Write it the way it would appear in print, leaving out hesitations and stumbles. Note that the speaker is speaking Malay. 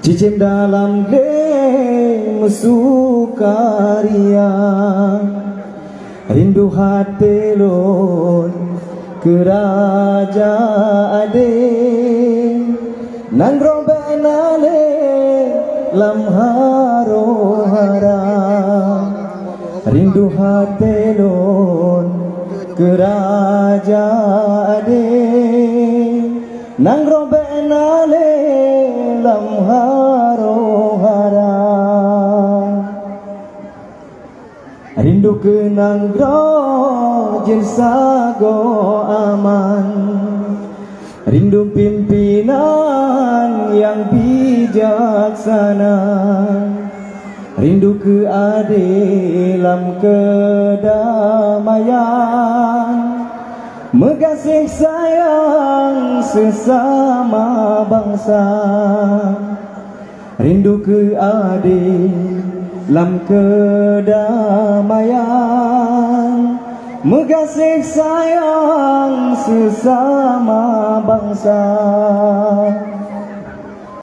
Cicim dalam geng sukaria, rindu hati lon ke raja ade, nang robe nale lam harohara, rindu hati lon ke raja ade, nang robe nale lam harohara, rindu kenang rojin sago aman, rindu pimpinan yang bijaksana, rindu keadilan kedamaian, megasih sayang sesama bangsa, rindu keadilan kedamaian, megasih sayang sesama bangsa.